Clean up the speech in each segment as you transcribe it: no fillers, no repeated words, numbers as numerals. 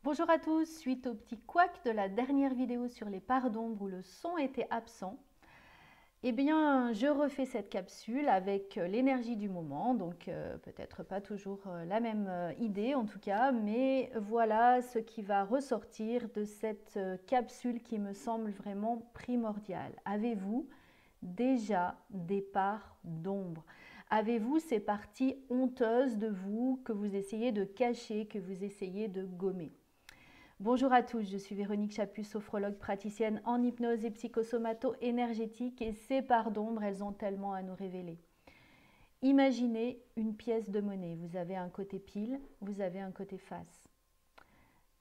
Bonjour à tous, suite au petit couac de la dernière vidéo sur les parts d'ombre où le son était absent, eh bien je refais cette capsule avec l'énergie du moment, donc peut-être pas toujours la même idée en tout cas, mais voilà ce qui va ressortir de cette capsule qui me semble vraiment primordiale. Avez-vous déjà des parts d'ombre? Avez-vous ces parties honteuses de vous que vous essayez de cacher, que vous essayez de gommer? Bonjour à tous, je suis Véronique Chaput, sophrologue praticienne en hypnose et psychosomato-énergétique et ces parts d'ombre, elles ont tellement à nous révéler. Imaginez une pièce de monnaie, vous avez un côté pile, vous avez un côté face.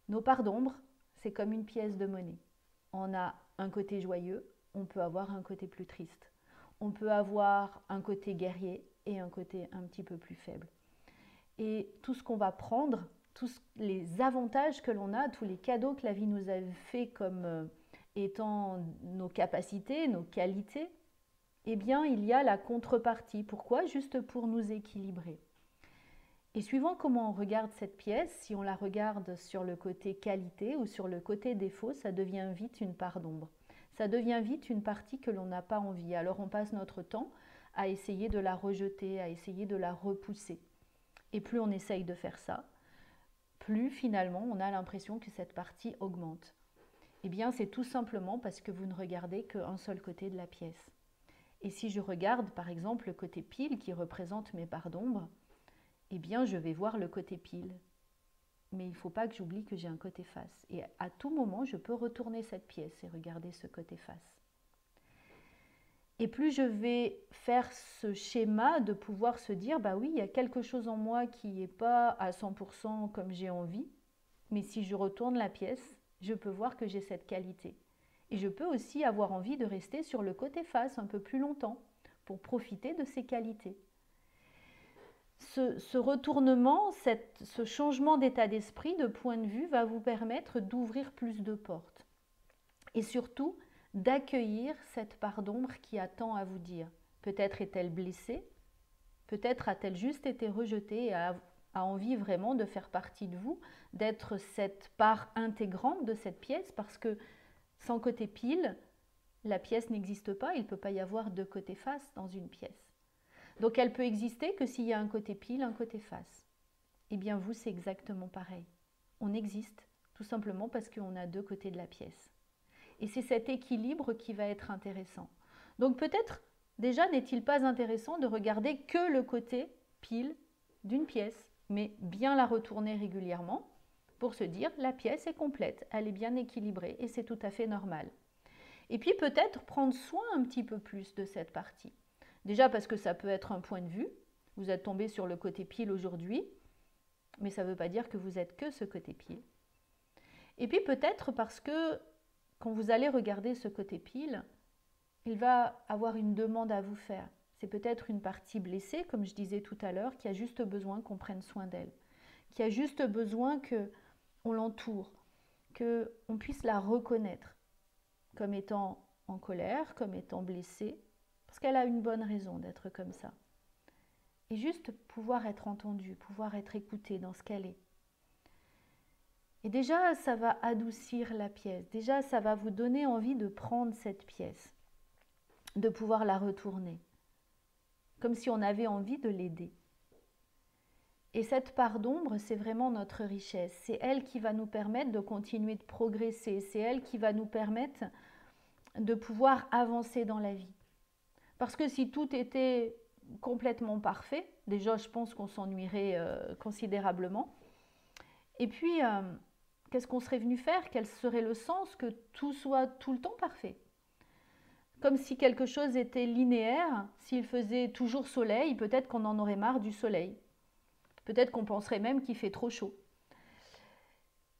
Nos parts d'ombre, c'est comme une pièce de monnaie. On a un côté joyeux, on peut avoir un côté plus triste. On peut avoir un côté guerrier et un côté un petit peu plus faible. Et tout ce qu'on va prendre, tous les avantages que l'on a, tous les cadeaux que la vie nous a fait comme étant nos capacités, nos qualités, eh bien, il y a la contrepartie. Pourquoi? Juste pour nous équilibrer. Et suivant comment on regarde cette pièce, si on la regarde sur le côté qualité ou sur le côté défaut, ça devient vite une part d'ombre. Ça devient vite une partie que l'on n'a pas envie. Alors on passe notre temps à essayer de la rejeter, à essayer de la repousser. Et plus on essaye de faire ça, plus finalement on a l'impression que cette partie augmente. Eh bien c'est tout simplement parce que vous ne regardez qu'un seul côté de la pièce. Et si je regarde par exemple le côté pile qui représente mes parts d'ombre, eh bien je vais voir le côté pile. Mais il ne faut pas que j'oublie que j'ai un côté face. Et à tout moment, je peux retourner cette pièce et regarder ce côté face. Et plus je vais faire ce schéma de pouvoir se dire, bah oui, il y a quelque chose en moi qui n'est pas à 100% comme j'ai envie, mais si je retourne la pièce, je peux voir que j'ai cette qualité. Et je peux aussi avoir envie de rester sur le côté face un peu plus longtemps pour profiter de ces qualités. Ce retournement, ce changement d'état d'esprit, de point de vue, va vous permettre d'ouvrir plus de portes. Et surtout, d'accueillir cette part d'ombre qui a tant à vous dire. Peut-être est-elle blessée, peut-être a-t-elle juste été rejetée et a envie vraiment de faire partie de vous, d'être cette part intégrante de cette pièce, parce que sans côté pile, la pièce n'existe pas, il ne peut pas y avoir deux côtés face dans une pièce. Donc elle peut exister que s'il y a un côté pile, un côté face. Eh bien vous, c'est exactement pareil. On existe tout simplement parce qu'on a deux côtés de la pièce. Et c'est cet équilibre qui va être intéressant. Donc peut-être déjà n'est-il pas intéressant de regarder que le côté pile d'une pièce, mais bien la retourner régulièrement pour se dire la pièce est complète, elle est bien équilibrée et c'est tout à fait normal. Et puis peut-être prendre soin un petit peu plus de cette partie. Déjà parce que ça peut être un point de vue, vous êtes tombé sur le côté pile aujourd'hui, mais ça ne veut pas dire que vous êtes que ce côté pile. Et puis peut-être parce que quand vous allez regarder ce côté pile, il va avoir une demande à vous faire. C'est peut-être une partie blessée, comme je disais tout à l'heure, qui a juste besoin qu'on prenne soin d'elle, qui a juste besoin qu'on l'entoure, qu'on puisse la reconnaître comme étant en colère, comme étant blessée, parce qu'elle a une bonne raison d'être comme ça. Et juste pouvoir être entendue, pouvoir être écoutée dans ce qu'elle est. Et déjà, ça va adoucir la pièce. Déjà, ça va vous donner envie de prendre cette pièce, de pouvoir la retourner, comme si on avait envie de l'aider. Et cette part d'ombre, c'est vraiment notre richesse. C'est elle qui va nous permettre de continuer de progresser. C'est elle qui va nous permettre de pouvoir avancer dans la vie. Parce que si tout était complètement parfait, déjà, je pense qu'on s'ennuierait considérablement. Et puis, qu'est-ce qu'on serait venu faire? Quel serait le sens que tout soit tout le temps parfait? Comme si quelque chose était linéaire, s'il faisait toujours soleil, peut-être qu'on en aurait marre du soleil. Peut-être qu'on penserait même qu'il fait trop chaud.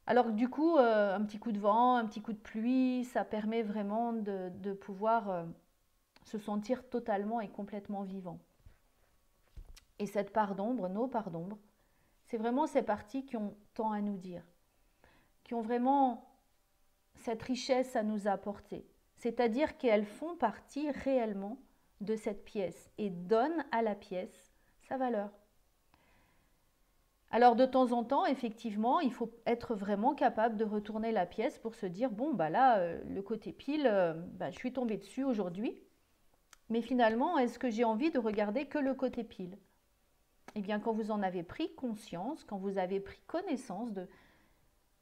Alors du coup, un petit coup de vent, un petit coup de pluie, ça permet vraiment de pouvoir se sentir totalement et complètement vivant. Et cette part d'ombre, nos parts d'ombre, c'est vraiment ces parties qui ont tant à nous dire, qui ont vraiment cette richesse à nous apporter. C'est-à-dire qu'elles font partie réellement de cette pièce et donnent à la pièce sa valeur. Alors de temps en temps, effectivement, il faut être vraiment capable de retourner la pièce pour se dire, bon, bah là, le côté pile, bah, je suis tombée dessus aujourd'hui, mais finalement, est-ce que j'ai envie de regarder que le côté pile? Eh bien, quand vous en avez pris conscience, quand vous avez pris connaissance de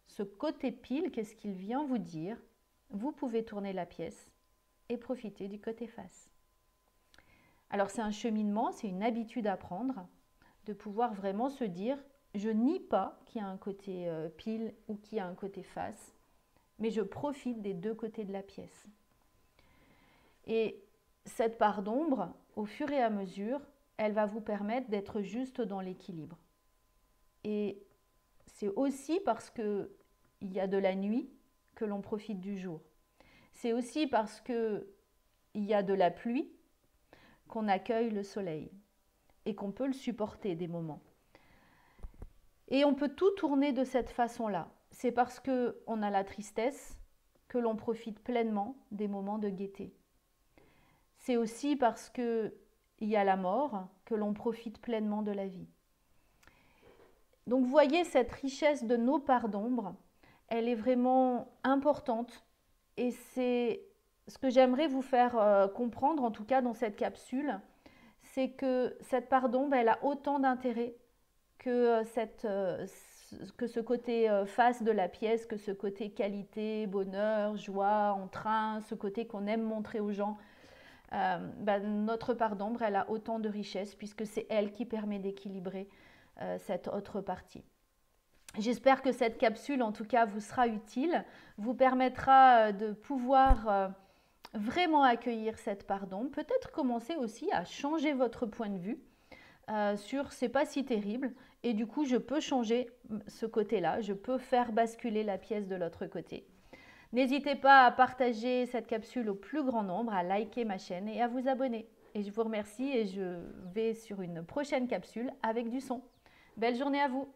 ce côté pile, qu'est-ce qu'il vient vous dire, vous pouvez tourner la pièce et profiter du côté face. Alors c'est un cheminement, c'est une habitude à prendre, de pouvoir vraiment se dire, je nie pas qu'il y a un côté pile ou qu'il y a un côté face, mais je profite des deux côtés de la pièce. Et cette part d'ombre, au fur et à mesure, elle va vous permettre d'être juste dans l'équilibre. Et c'est aussi parce qu'il y a de la nuit que l'on profite du jour. C'est aussi parce qu'il y a de la pluie qu'on accueille le soleil et qu'on peut le supporter des moments. Et on peut tout tourner de cette façon-là. C'est parce qu'on a la tristesse que l'on profite pleinement des moments de gaieté. C'est aussi parce qu'il y a la mort que l'on profite pleinement de la vie. Donc vous voyez, cette richesse de nos parts d'ombre, elle est vraiment importante et c'est ce que j'aimerais vous faire comprendre, en tout cas dans cette capsule, c'est que cette part d'ombre, elle a autant d'intérêt que ce côté face de la pièce, que ce côté qualité, bonheur, joie, entrain, ce côté qu'on aime montrer aux gens. Notre part d'ombre, elle a autant de richesse puisque c'est elle qui permet d'équilibrer cette autre partie. J'espère que cette capsule, en tout cas, vous sera utile, vous permettra de pouvoir vraiment accueillir cette part d'ombre, peut-être commencer aussi à changer votre point de vue sur c'est pas si terrible et du coup je peux changer ce côté-là, je peux faire basculer la pièce de l'autre côté. N'hésitez pas à partager cette capsule au plus grand nombre, à liker ma chaîne et à vous abonner. Et je vous remercie et je vais sur une prochaine capsule avec du son. Belle journée à vous!